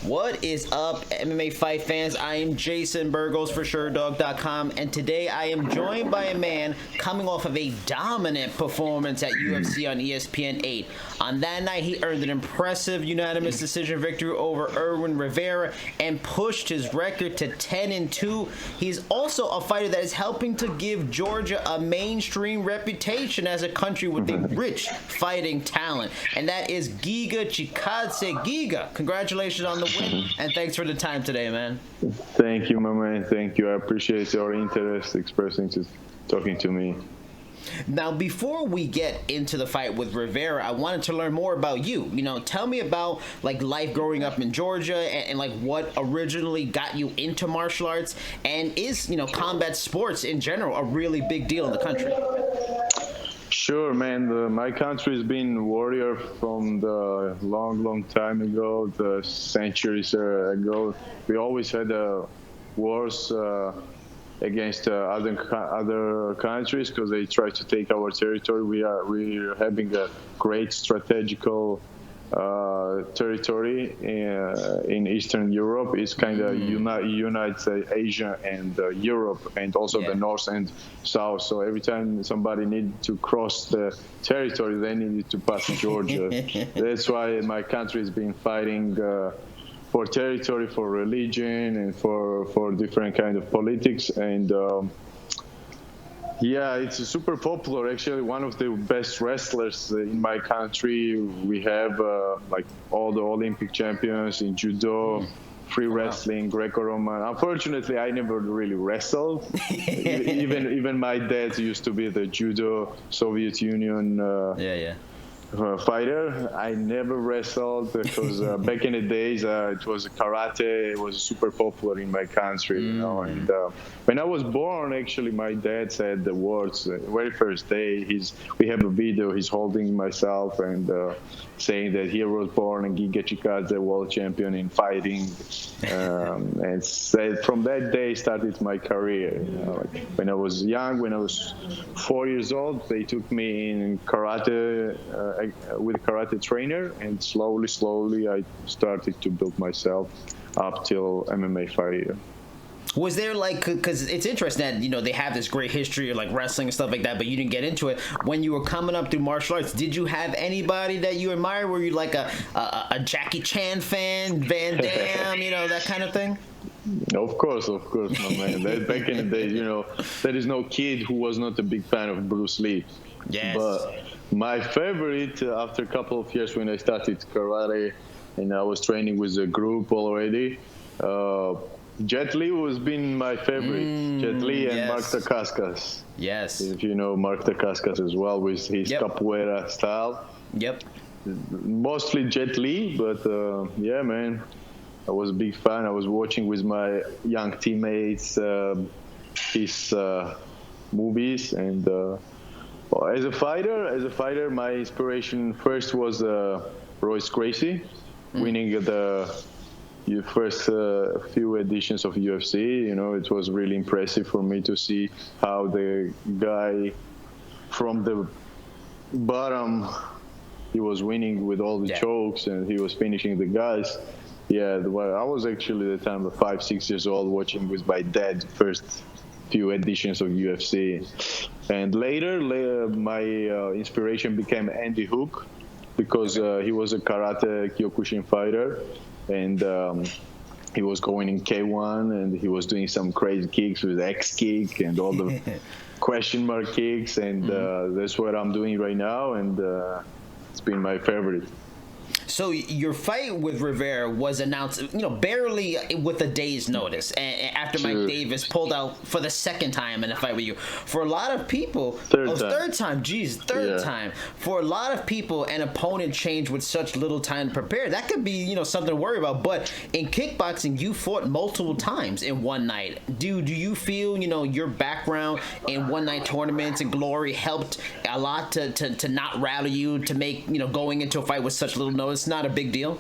What is up, MMA fight fans? I am Jason BURGOS for Sherdog.com, and today I am joined by a man coming off of a dominant performance at UFC on ESPN 8. On that night, he earned an impressive unanimous decision victory over Irwin Rivera and pushed his record to 10-2. He's also a fighter that is helping to give Georgia a mainstream reputation as a country with a rich fighting talent, and that is Giga Chikadze. Giga, congratulations on the win, and thanks for the time today, man. Thank you, my man. Thank you. I appreciate your interest expressing to talking to me. Now, before we get into the fight with Rivera, I wanted to learn more about you. Tell me about like life growing up in Georgia and like what originally got you into martial arts, and is combat sports in general a really big deal in the country? Sure, man. My country has been warrior from the long time ago, the centuries ago. We always had wars against other countries because they try to take our territory. We're having a great strategical territory in Eastern Europe. It's kind of unites Asia and Europe, and also the North and South. So every time somebody needed to cross the territory, they needed to pass Georgia. That's why my country has been fighting for territory, for religion, and for different kind of politics. And yeah, it's super popular. Actually, one of the best wrestlers in my country. We have like all the Olympic champions in judo, free wrestling, Greco-Roman. Unfortunately, I never really wrestled. even my dad used to be the judo Soviet Union fighter. I never wrestled because back in the days it was karate. It was super popular in my country, And when I was born, actually, my dad said the words the very first day. We have a video. He's holding myself and saying that he was born in Giga Chikadze, world champion in fighting, and said from that day started my career. Like when I was young, when I was 4 years old, they took me in karate. With a karate trainer, and slowly I started to build myself up till MMA fighter. Was there because it's interesting that they have this great history of like wrestling and stuff like that, but you didn't get into it when you were coming up through martial arts? Did you have anybody that you admire? Were you like a Jackie Chan fan, Van Damme, that kind of thing? Of course, my man. Back in the days, there is no kid who was not a big fan of Bruce Lee. Yes. But my favorite, after a couple of years when I started karate and I was training with a group already, Jet Li was been my favorite. Jet Li and Mark Dacascos. Yes. If you know Mark Dacascos as well, with his capoeira style. Yep. Mostly Jet Li, but yeah, man, I was a big fan. I was watching with my young teammates his movies, and as a fighter, my inspiration first was Royce Gracie, winning the first few editions of UFC. It was really impressive for me to see how the guy from the bottom, he was winning with all the chokes, and he was finishing the guys. Yeah, I was actually at the time of 5-6 years old watching with my dad first few editions of UFC. And later my inspiration became Andy Hook, because he was a karate Kyokushin fighter, and he was going in K1, and he was doing some crazy kicks with X kick and all the question mark kicks, and that's what I'm doing right now, and it's been my favorite. So your fight with Rivera was announced, barely with a day's notice, and after Mike Davis pulled out for the second time in a fight with you. For a lot of people, third time. For a lot of people, an opponent changed with such little time to prepare. That could be, something to worry about. But in kickboxing, you fought multiple times in one night. Do you feel, your background in one night tournaments and glory helped a lot to not rally you to make, going into a fight with such little notice? It's not a big deal?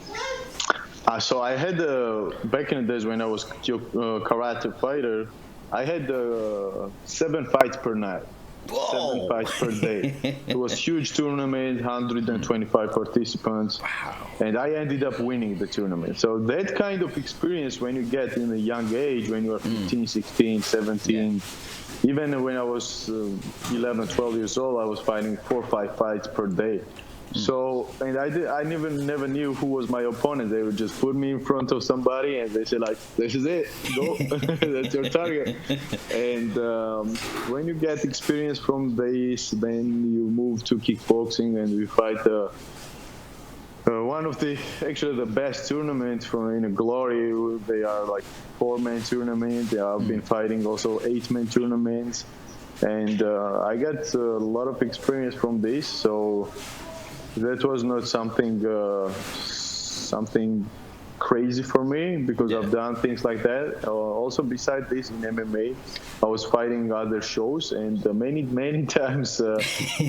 So I had, back in the days when I was karate fighter, I had 7 fights per night. 7 fights per day. It was huge tournament, 125 participants. Wow. And I ended up winning the tournament. So that kind of experience when you get in a young age, when you are 15, 16, 17, even when I was 11, 12 years old, I was fighting 4 or 5 fights per day. So, and I never knew who was my opponent. They would just put me in front of somebody and they say like, this is it, go, that's your target. And when you get experience from this, then you move to kickboxing and we fight one of the best tournaments in a Glory. They are like 4-man tournament. They have been fighting also 8-man tournaments. And I got a lot of experience from this. So that was not something crazy for me because I've done things like that. Also, besides this, in MMA, I was fighting other shows, and many times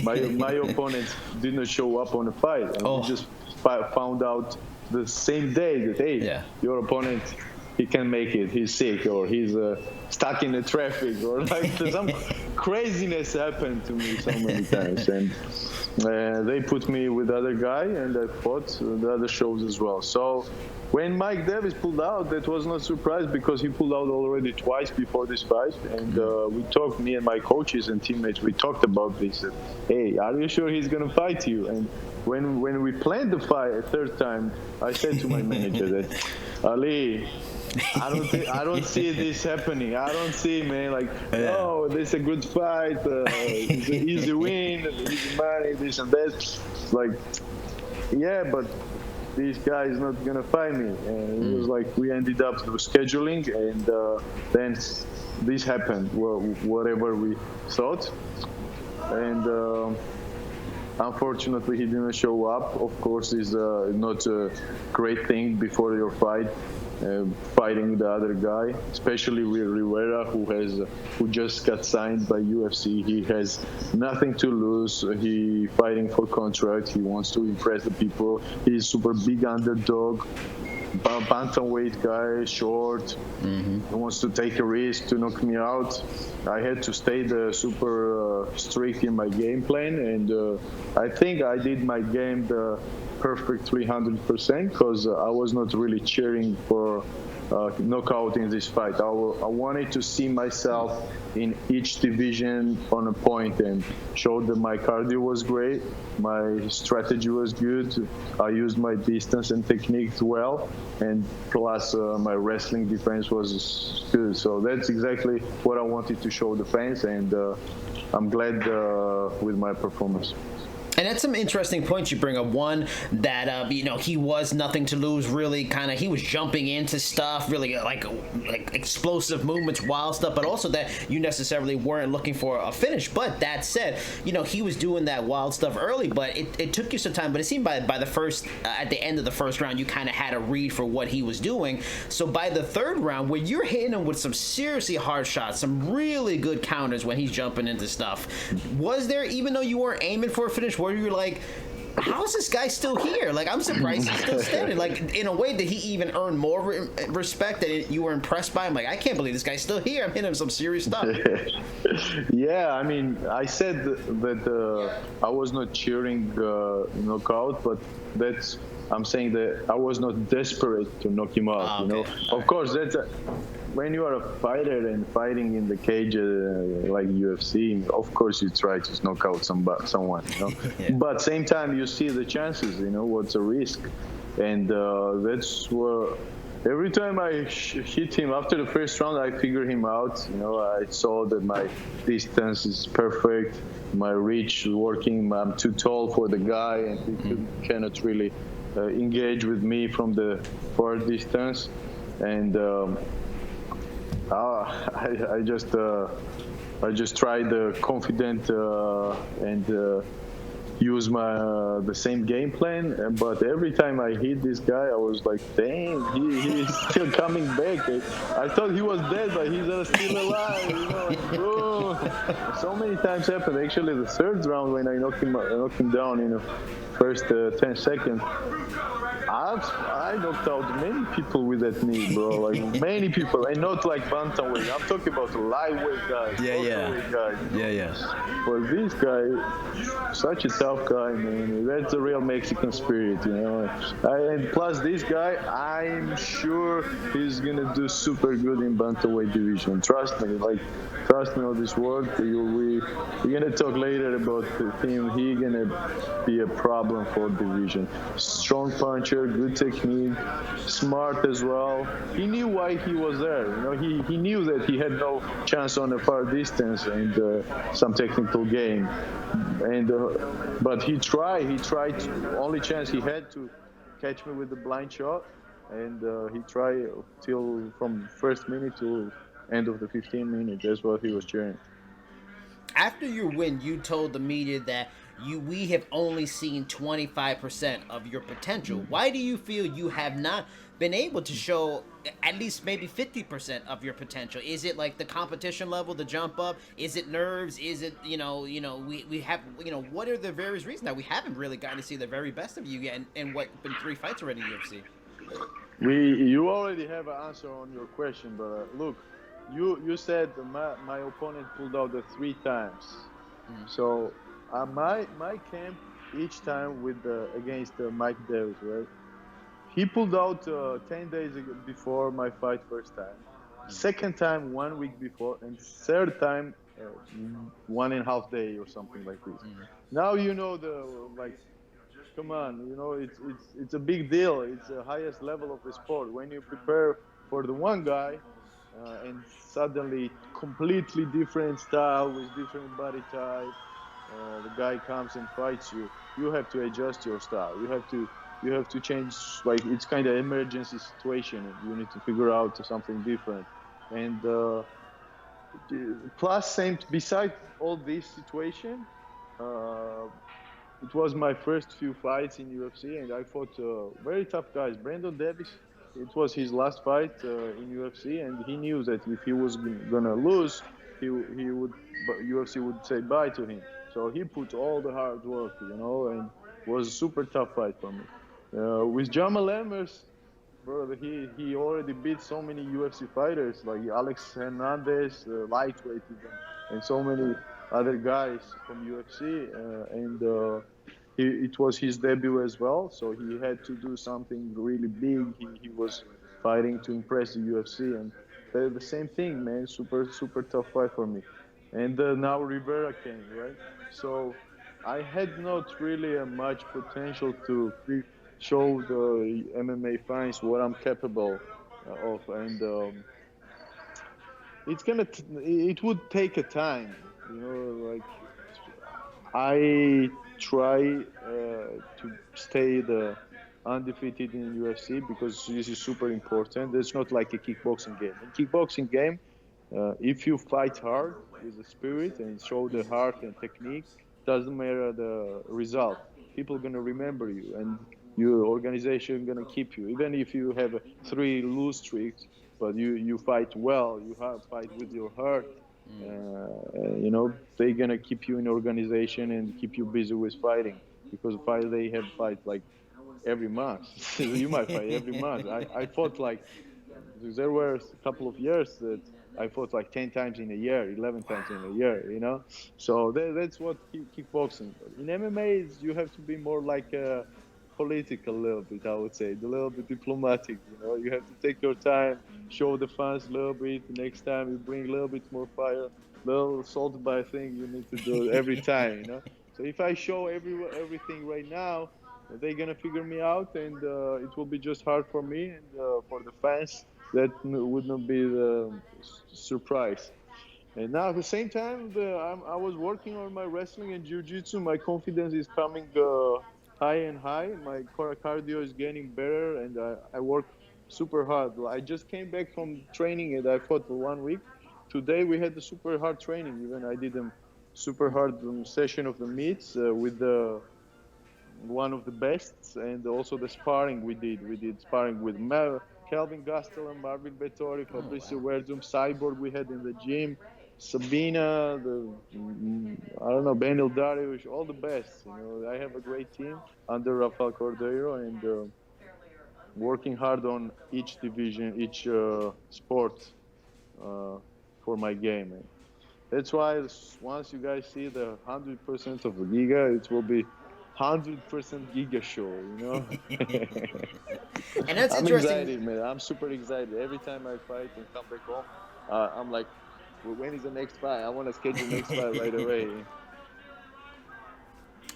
my opponents did not show up on the fight, and we just found out the same day that hey, your opponent, he can make it, he's sick, or he's stuck in the traffic, or like some craziness happened to me so many times. And they put me with other guy, and I fought the other shows as well. So when Mike Davis pulled out, that was not surprise because he pulled out already twice before this fight. And we talked, me and my coaches and teammates, we talked about this. And, hey, are you sure he's going to fight you? And when we planned the fight a third time, I said to my manager that, Ali, I don't see this happening. I don't see, man, like, oh, this is a good fight, it's an easy win, easy money, this and that. It's like, yeah, but this guy is not gonna fight me. And it was like we ended up scheduling, and then this happened, whatever we thought. And unfortunately, he didn't show up. Of course, it's not a great thing before your fight. Fighting the other guy, especially with Rivera, who just got signed by UFC. He has nothing to lose. He fighting for contract. He wants to impress the people. He's super big underdog, bantamweight guy, short. He wants to take a risk to knock me out. I had to stay super strict in my game plan, and I think I did my game perfectly 100% because I was not really cheering for knockout in this fight. I wanted to see myself in each division on a point and showed that my cardio was great, my strategy was good, I used my distance and technique well, and plus my wrestling defense was good. So that's exactly what I wanted to show the fans, and I'm glad with my performance. And that's some interesting points you bring up. One, that, he was nothing to lose, really he was jumping into stuff, really like explosive movements, wild stuff, but also that you necessarily weren't looking for a finish. But that said, he was doing that wild stuff early, but it took you some time. But it seemed by the first, at the end of the first round, you kind of had a read for what he was doing. So by the third round, where you're hitting him with some seriously hard shots, some really good counters when he's jumping into stuff, was there, even though you weren't aiming for a finish, where you were like, how is this guy still here? Like, I'm surprised he's still standing. Like, in a way, did he even earn more respect that you were impressed by him? Like, I can't believe this guy's still here. I'm hitting him some serious stuff. Yeah, I mean, I said that I was not cheering knockout, but I'm saying that I was not desperate to knock him out. Okay. Of course, when you are a fighter and fighting in the cage like UFC, of course you try to knock out someone. Yeah. But same time you see the chances. What's a risk, and that's where every time I hit him after the first round, I figure him out. I saw that my distance is perfect, my reach is working. I'm too tall for the guy, and he cannot really engage with me from the far distance, and. I just tried confident and use the same game plan. But every time I hit this guy, I was like, dang, he's still coming back. I thought he was dead, but he's still alive. So many times happened. Actually, the third round when I knocked him down in the first 10 seconds, I knocked out many people with that knee, bro. Like many people, and not like bantamweight. I'm talking about lightweight guys, Yeah, yeah. welterweight guys. Yeah, yeah. But this guy, such a tough guy, man. That's the real Mexican spirit, you know. And plus, this guy, I'm sure he's gonna do super good in bantamweight division. Trust me, trust me on this word. We're gonna talk later about him. He's gonna be a problem for division. Strong puncher, good technique, smart as well. He knew why he was there. You know, he knew that he had no chance on a far distance and some technical game. And but he tried. He tried. Only chance he had to catch me with the blind shot, and he tried till from first minute to end of the 15 minutes. That's what he was cheering. After your win, you told the media that we have only seen 25% of your potential. Why do you feel you have not been able to show at least maybe 50% of your potential? Is it like the competition level, the jump up? Is it nerves? Is it, we have, what are the various reasons that we haven't really gotten to see the very best of you yet in what been 3 fights already in UFC? You already have an answer on your question, but look, you said my opponent pulled out the 3 times. So my camp each time with against Mike Davis, right? He pulled out 10 days before my fight first time, second time 1 week before, and third time 1.5 day or something like this. Now you know come on, it's a big deal. It's the highest level of the sport. When you prepare for the one guy, and suddenly completely different style with different body type, the guy comes and fights you. You have to adjust your style. You have to change. Like it's kind of emergency situation, and you need to figure out something different. And plus, same beside all this situation. It was my first few fights in UFC, and I fought very tough guys. Brandon Davis, it was his last fight in UFC, and he knew that if he was gonna lose, he would UFC would say bye to him. So he put all the hard work, and was a super tough fight for me. With Jamal Emmers, bro, he already beat so many UFC fighters like Alex Hernandez, lightweight even, and so many other guys from UFC, and it was his debut as well, so he had to do something really big. He was fighting to impress the UFC, and the same thing, man. Super tough fight for me. And now Rivera came, right? So I had not really much potential to show the MMA fans what I'm capable of, and it would take a time, like I try to stay the undefeated in UFC because this is super important. It's not like a kickboxing game. In kickboxing game, if you fight hard with the spirit and show the heart and technique, doesn't matter the result. People gonna remember you, and your organization gonna keep you. Even if you have 3 lose streaks, but you fight well, you fight with your heart. They're gonna keep you in organization and keep you busy with fighting because they have fight like every month. You might fight every month. I fought like there were a couple of years that I fought like 10 times in a year, 11 times in a year. So that's what kickboxing. In MMA, you have to be more like a political a little bit, I would say, a little bit diplomatic. You have to take your time, show the fans a little bit. Next time you bring a little bit more fire, little salt by thing you need to do every time. So if I show everything right now, they're gonna figure me out, and it will be just hard for me and for the fans. That would not be the surprise. And now at the same time, I was working on my wrestling and jiu-jitsu. My confidence is coming high and high. My cardio is getting better, and I work super hard. I just came back from training, and I fought for 1 week. Today we had a super hard training. Even I did a super hard session of the meets with one of the best, and also the sparring we did. We did sparring with Kelvin Gastelum, Marvin Vettori, Fabricio Verdum, Cyborg we had in the gym, Sabina, I don't know, Benil Dariush, all the best. I have a great team under Rafael Cordeiro, and working hard on each division, each sport uh, for my game. And that's why once you guys see the 100% of the Giga, it will be 100% Giga show, you know? And that's I'm interesting. excited, man. I'm super excited. Every time I fight and come back home, I'm like, well, when is the next fight? I want to schedule next fight right away.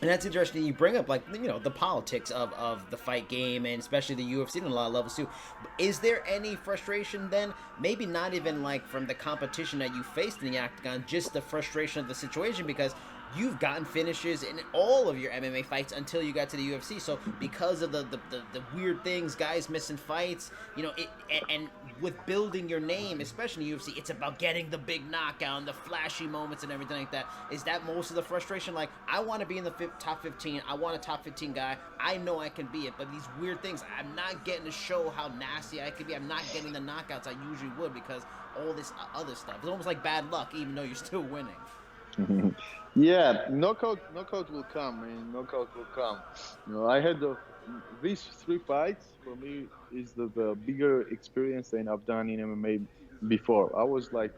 And that's interesting. You bring up the politics of the fight game and especially the UFC on a lot of levels too. Is there any frustration then? Maybe not even like from the competition that you faced in the Octagon, just the frustration of the situation because you've gotten finishes in all of your MMA fights until you got to the UFC. So because of the weird things, guys missing fights, and with building your name, especially in UFC, it's about getting the big knockout and the flashy moments and everything like that. Is that most of the frustration? Like, I want to be in the top 15. I want a top 15 guy. I know I can be it, but these weird things, I'm not getting to show how nasty I could be. I'm not getting the knockouts I usually would because all this other stuff. It's almost like bad luck, even though you're still winning. Yeah, knockout will come, man. Knockout will come. I had these three fights for me is the bigger experience than I've done in MMA before. I was like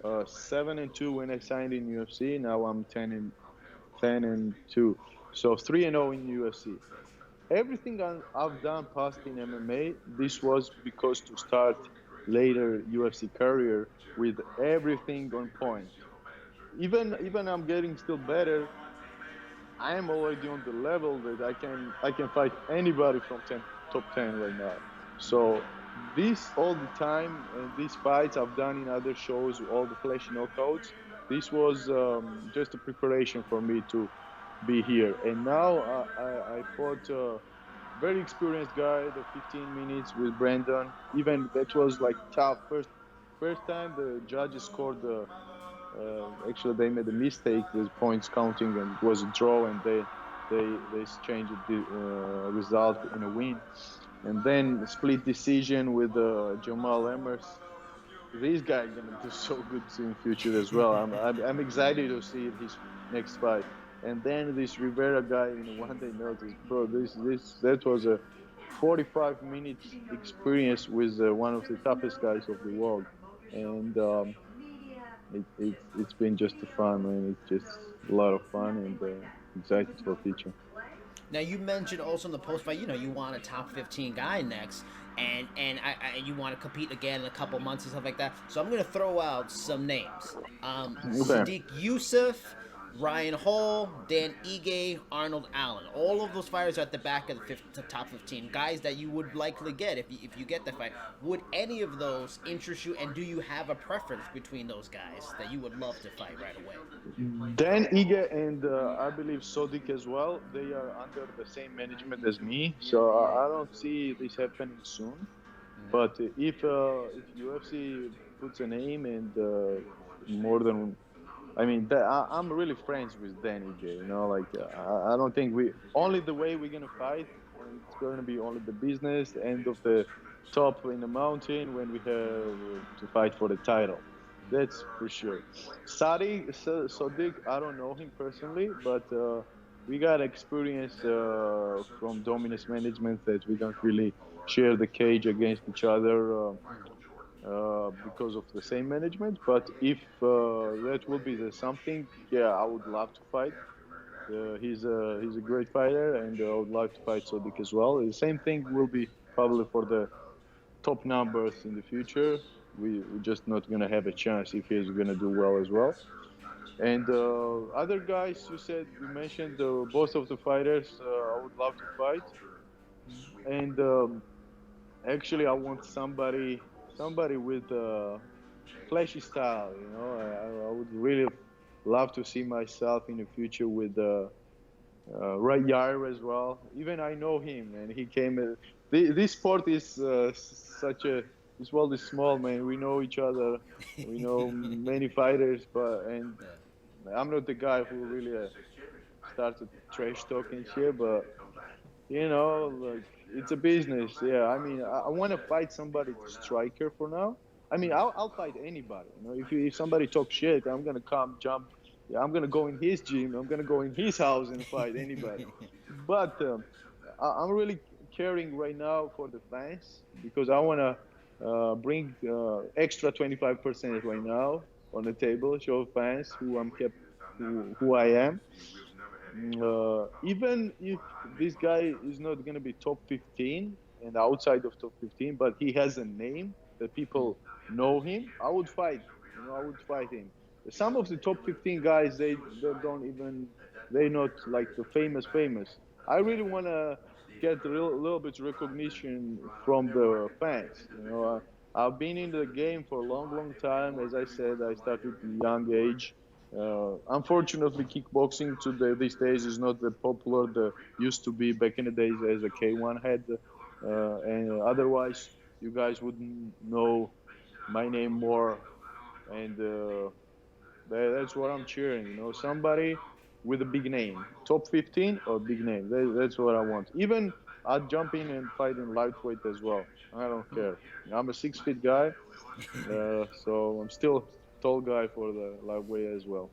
7-2 when I signed in UFC. Now I'm 10-2, so 3-0 in UFC. Everything I've done past in MMA, this was because to start later UFC career with everything on point. Even I'm getting still better. I am already on the level that I can fight anybody from top 10 right now. So this all the time and these fights I've done in other shows, all the flashy knockouts, this was just a preparation for me to be here. And now I fought a very experienced guy, the 15 minutes with Brandon. Even that was like tough. First time the judges scored actually they made a mistake with points counting and it was a draw and they changed the result in a win, and then split decision with Jamal Emmers. This guy gonna do so good in future as well. I'm excited to see his next fight. And then this Rivera guy in 1 day notice, bro. That was a 45 minutes experience with one of the toughest guys of the world, and it's been just fun, man. It's just a lot of fun and excited for future. Now you mentioned also in the post fight, you want a top 15 guy next, and you want to compete again in a couple months and stuff like that. So I'm gonna throw out some names: Okay. Sadiq Youssef, Ryan Hall, Dan Ige, Arnold Allen. All of those fighters are at the back of the top 15 guys that you would likely get if you get the fight. Would any of those interest you, and do you have a preference between those guys that you would love to fight right away? Dan Ige and I believe Sodik as well. They are under the same management as me, so I don't see this happening soon. But if UFC puts a name and more than, I mean, I'm really friends with Danny J. Like I don't think we only the way we're gonna fight. It's gonna be only the business end of the top in the mountain when we have to fight for the title. That's for sure. Sadiq, I don't know him personally, but we got experience from Dominus management that we don't really share the cage against each other. Because of the same management. But if that will be the something, yeah, I would love to fight. He's a great fighter, and I would like to fight Sodiq as well. The same thing will be probably for the top numbers in the future. We're just not gonna have a chance if he's gonna do well as well. And other guys, you mentioned both of the fighters. I would love to fight, and actually, I want somebody with flashy style. I would really love to see myself in the future with Ray Yair as well. Even I know him, and he came. This sport is this world is small, man. We know each other. We know many fighters, and I'm not the guy who really started trash talking shit, but like it's a business. Yeah, I mean, I want to fight somebody to striker for now. I mean, I'll fight anybody. If somebody talks shit, I'm gonna come jump. Yeah, I'm gonna go in his gym. I'm gonna go in his house and fight anybody. But I'm really caring right now for the fans because I want to bring extra 25% right now on the table, show fans who I am. Even if this guy is not going to be top 15 and outside of top 15, but he has a name that people know him, I would fight. I would fight him. Some of the top 15 guys, they don't even, they not like the famous. I really want to get a little bit recognition from the fans. I've been in the game for a long time. As I said, I started at a young age. Unfortunately, kickboxing these days is not that popular that used to be back in the days as a K1 had. And otherwise, you guys wouldn't know my name more. And that's what I'm cheering. Somebody with a big name, top 15 or big name. That's what I want. Even I'd jump in and fight in lightweight as well. I don't care. I'm a 6 feet guy, so I'm still tall guy for the lightweight as well.